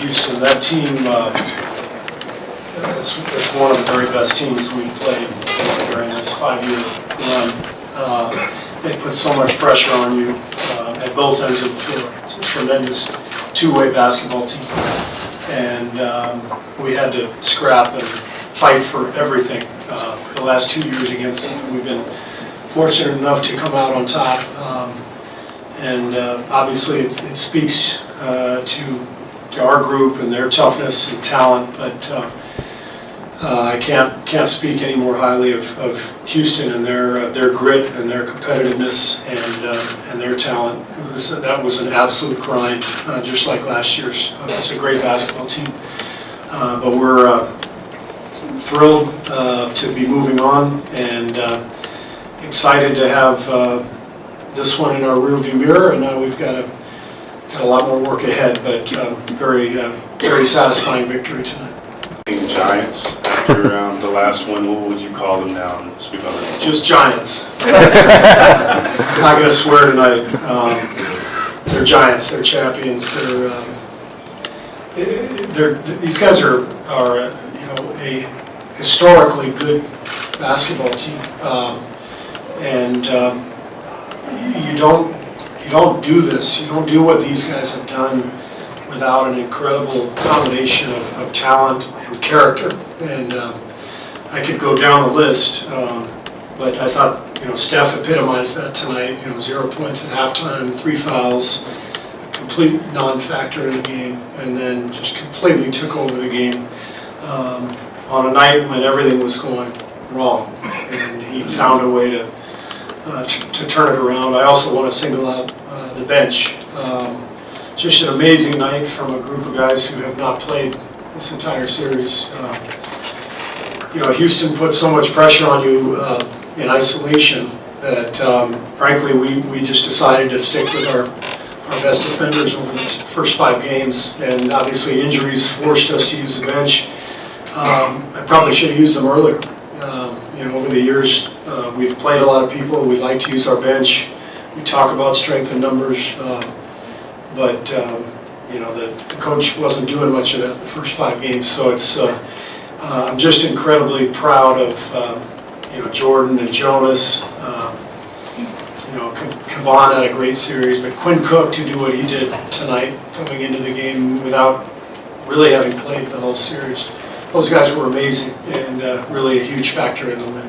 Houston. That team is one of the very best teams we've played during this 5-year run. They put so much pressure on you at both ends of the field. It's a tremendous two-way basketball team. And we had to scrap and fight for everything the last 2 years against them. We've been fortunate enough to come out on top. Obviously it speaks to our group and their toughness and talent, but I can't speak any more highly of Houston and their grit and their competitiveness and their talent. That was an absolute grind, just like last year's. It's a great basketball team, but we're thrilled to be moving on and excited to have this one in our rearview mirror, and now we've got a lot more work ahead, but very satisfying victory tonight. Giants after the last one, what would you call them now? Speak on it. Just Giants. I'm not going to swear tonight. They're Giants. They're champions. These guys are a historically good basketball team, and you don't do this. You don't do what these guys have done without an incredible combination of talent and character. And I could go down the list, but I thought Steph epitomized that tonight. 0 points at halftime, 3 fouls, complete non-factor in the game, and then just completely took over the game on a night when everything was going wrong, and he found a way to turn it around. I also want to single out the bench. Just an amazing night from a group of guys who have not played this entire series. Houston put so much pressure on you in isolation that, frankly, we just decided to stick with our best defenders over the first 5 games, and obviously injuries forced us to use the bench. I probably should have used them earlier. Over the years, we've played a lot of people. We like to use our bench. We talk about strength in numbers, but the coach wasn't doing much of that the first 5 games. So it's I'm just incredibly proud of Jordan and Jonas. Kavan had a great series, but Quinn Cook to do what he did tonight, coming into the game without really having played the whole series. Those guys were amazing and really a huge factor in the win.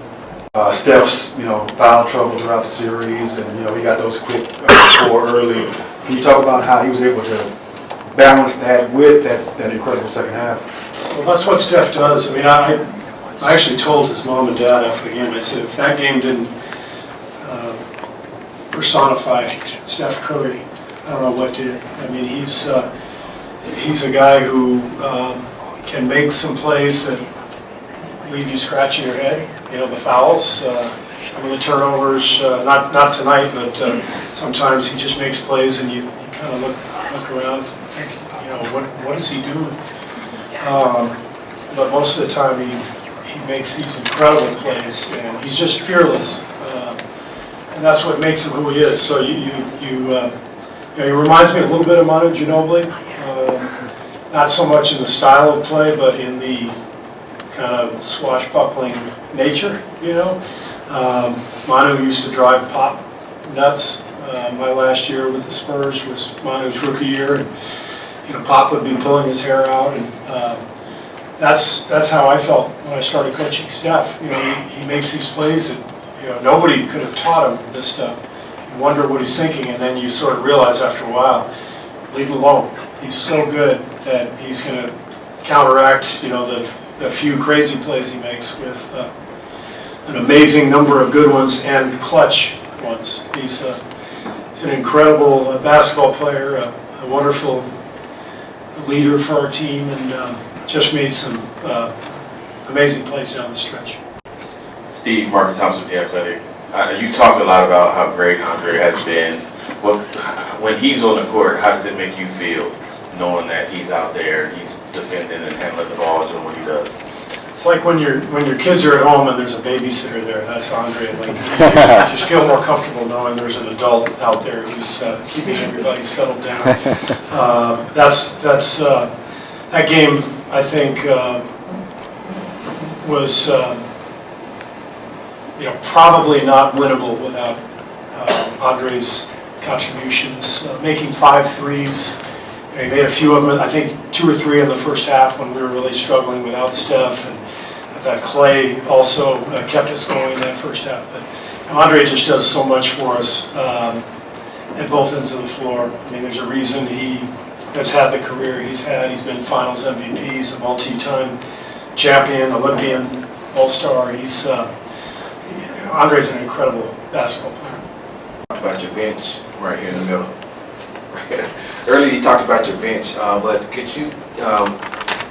Steph's, foul trouble throughout the series, and he got those quick score early. Can you talk about how he was able to balance that with that incredible second half? Well, that's what Steph does. I mean, I actually told his mom and dad after the game. I said, if that game didn't personify Steph Curry, I don't know what did. I mean, he's a guy who can make some plays that leave you scratching your head. The fouls, some of the turnovers, not tonight, but sometimes he just makes plays and you kind of look around and think, what is he doing? But most of the time he makes these incredible plays, and he's just fearless. And that's what makes him who he is. So he reminds me a little bit of Manu Ginobili. Not so much in the style of play, but in the kind of swashbuckling nature, Manu used to drive Pop nuts. My last year with the Spurs was Manu's rookie year, and Pop would be pulling his hair out, and that's how I felt when I started coaching Steph. He makes these plays that nobody could have taught him this stuff. You wonder what he's thinking, and then you sort of realize after a while, leave him alone. He's so good that he's going to counteract, the few crazy plays he makes with an amazing number of good ones and clutch ones. He's an incredible basketball player, a wonderful leader for our team, and just made some amazing plays down the stretch. Steve, Marcus Thompson with The Athletic. You talked a lot about how great Andre has been. When he's on the court, how does it make you feel, knowing that he's out there, he's defending and handling the ball, doing what he does? It's like when your kids are at home and there's a babysitter there. That's Andre. Like, you just feel more comfortable knowing there's an adult out there who's keeping everybody settled down. That's That game, I think, was probably not winnable without Andre's contributions, making 5 threes. He made a few of them, I think 2 or 3 in the first half when we were really struggling without Steph, and that Clay also kept us going in that first half. But Andre just does so much for us at both ends of the floor. I mean, there's a reason he has had the career he's had. He's been Finals MVP, he's a multi-time champion, Olympian, All-Star. Andre's an incredible basketball player. Talked about your bench right here in the middle. Earlier you talked about your bench, but could you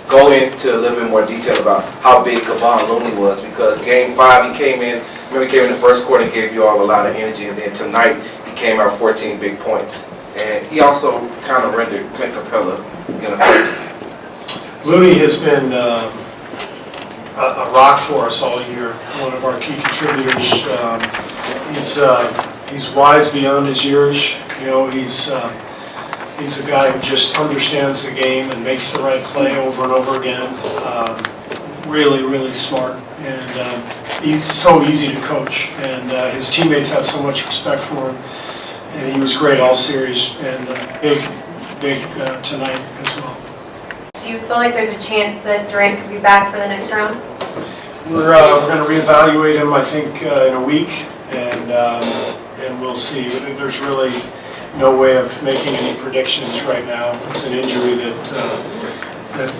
go into a little bit more detail about how big Kevon Looney was? Because Game 5 he came in the first quarter and gave you all a lot of energy, and then tonight he came out 14 big points. And he also kind of rendered Clint Capella ineffective. Looney has been a rock for us all year, one of our key contributors. He's wise beyond his years. He's a guy who just understands the game and makes the right play over and over again. Really, really smart, and he's so easy to coach. And his teammates have so much respect for him. And he was great all series, and big tonight as well. Do you feel like there's a chance that Durant could be back for the next round? We're going to reevaluate him, I think, in a week, and we'll see. There's really no way of making any predictions right now. It's an injury that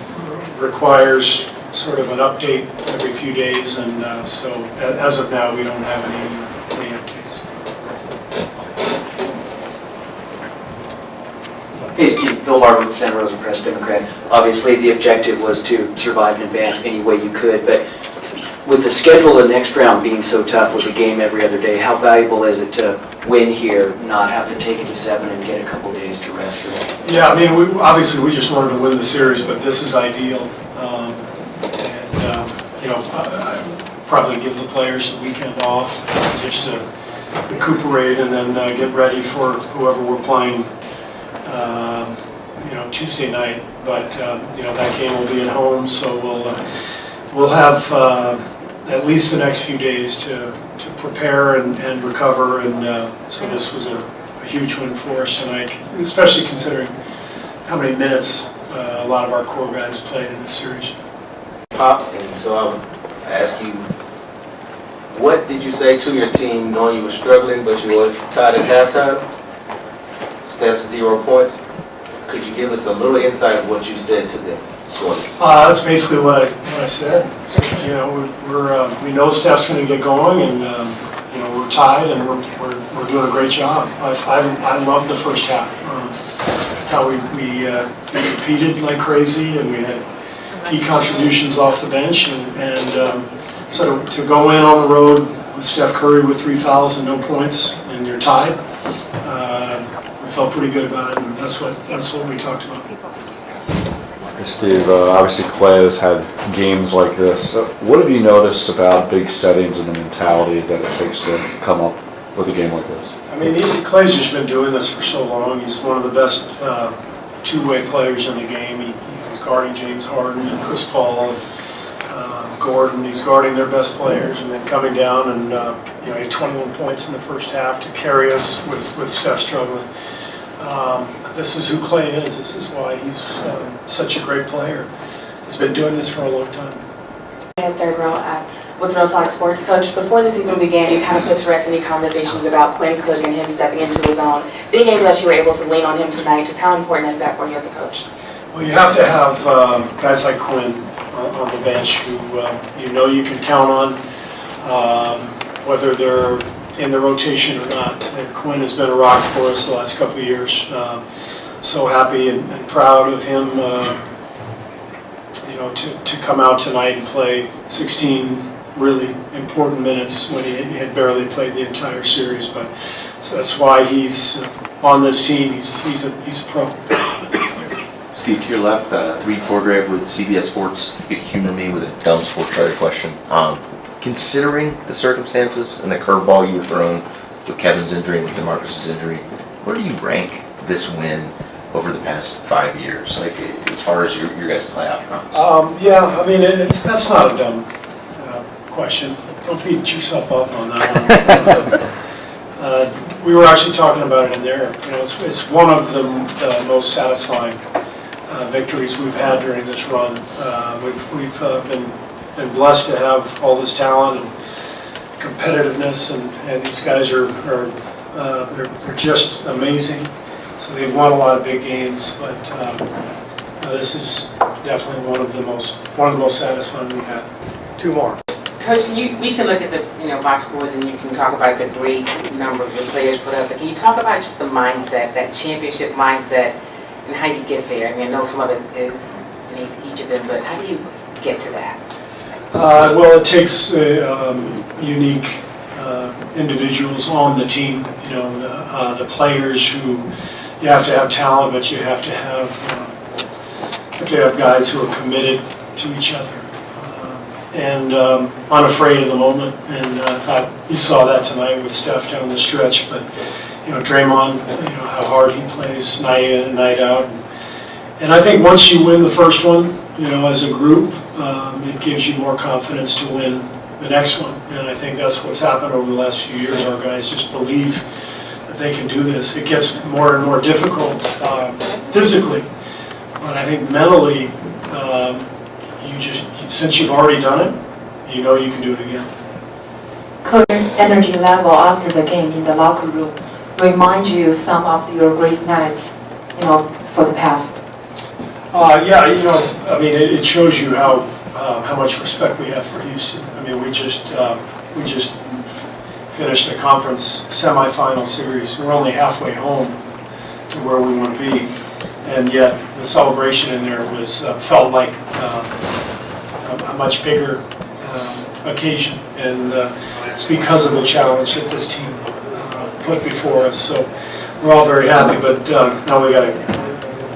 requires sort of an update every few days, and so as of now, we don't have any updates. Hey Steve, Bill Barber with Santa Rosa Press Democrat. Obviously the objective was to survive and advance any way you could, but with the schedule of the next round being so tough with the game every other day, how valuable is it to win here, not have to take it to 7 and get a couple days to rest? Yeah, I mean, obviously we just wanted to win the series, but this is ideal. I'd probably give the players the weekend off just to recuperate and then get ready for whoever we're playing, Tuesday night. But that game will be at home, so we'll have at least the next few days to prepare and recover, and so this was a huge win for us tonight, especially considering how many minutes a lot of our core guys played in this series. Pop, and so I would ask you, what did you say to your team knowing you were struggling but you were tied at halftime? Steph's 0 points. Could you give us a little insight of what you said to them? That's basically what I said. So, we know Steph's going to get going, and we're tied, and we're doing a great job. I loved the first half. How we competed like crazy, and we had key contributions off the bench, and so to go in on the road with Steph Curry with 3 fouls and no points, and you're tied. We felt pretty good about it, and that's what we talked about. Steve, obviously Clay has had games like this. What have you noticed about big settings and the mentality that it takes to come up with a game like this? I mean, Clay's just been doing this for so long. He's one of the best two-way players in the game. He's guarding James Harden and Chris Paul and Gordon. He's guarding their best players, and then coming down and he had 21 points in the first half to carry us with Steph struggling. This is who Clay is. This is why he's such a great player. He's been doing this for a long time. Third row with Real Talk Sports Coach. Before the season began, you kind of put to rest any conversations about Quinn Cook and him stepping into his own. Being able that you were able to lean on him tonight, just how important is that for you as a coach? Well, you have to have guys like Quinn on the bench who you can count on, whether they're in the rotation or not. And Quinn has been a rock for us the last couple of years. So happy and proud of him, to come out tonight and play 16 really important minutes when he had barely played the entire series. But so that's why he's on this team. He's a pro. Steve, to your left, Reed Forgrave with CBS Sports. You could humor me with a dumb sports writer question. Considering the circumstances and the curveball you were thrown with Kevin's injury and with DeMarcus's injury, where do you rank this win over the past 5 years, like as far as your guys' playoff runs? Yeah, I mean, that's not a dumb question. Don't beat yourself up on that one. We were actually talking about it in there. You know, it's one of the most satisfying victories we've had during this run. We've been blessed to have all this talent and competitiveness, and these guys they're just amazing. So they've won a lot of big games, but this is definitely one of the most satisfying we've had. Two more. Coach, we can look at the box scores and you can talk about the great number of your players put up, but can you talk about just the mindset, that championship mindset, and how you get there? I mean, I know some of it is in each of them, but how do you get to that? Well, it takes unique individuals on the team. You know, the players who you have to have talent, but you have to have guys who are committed to each other and unafraid of the moment. And I thought you saw that tonight with Steph down the stretch. But Draymond, how hard he plays night in and night out. And I think once you win the first one, as a group, it gives you more confidence to win the next one. And I think that's what's happened over the last few years. Our guys just believe that they can do this. It gets more and more difficult physically, but I think mentally, since you've already done it, you can do it again. Coach, energy level after the game in the locker room remind you some of your great nights, for the past. Yeah, I mean, it shows you how much respect we have for Houston. I mean, we just finished the conference semifinal series. We're only halfway home to where we want to be, and yet the celebration in there felt like a much bigger occasion, and it's because of the challenge that this team put before us. So we're all very happy, but now we got to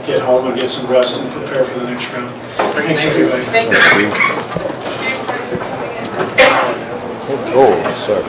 get home and get some rest and prepare for the next round. Thanks, everybody. Thank you. Oh, sorry.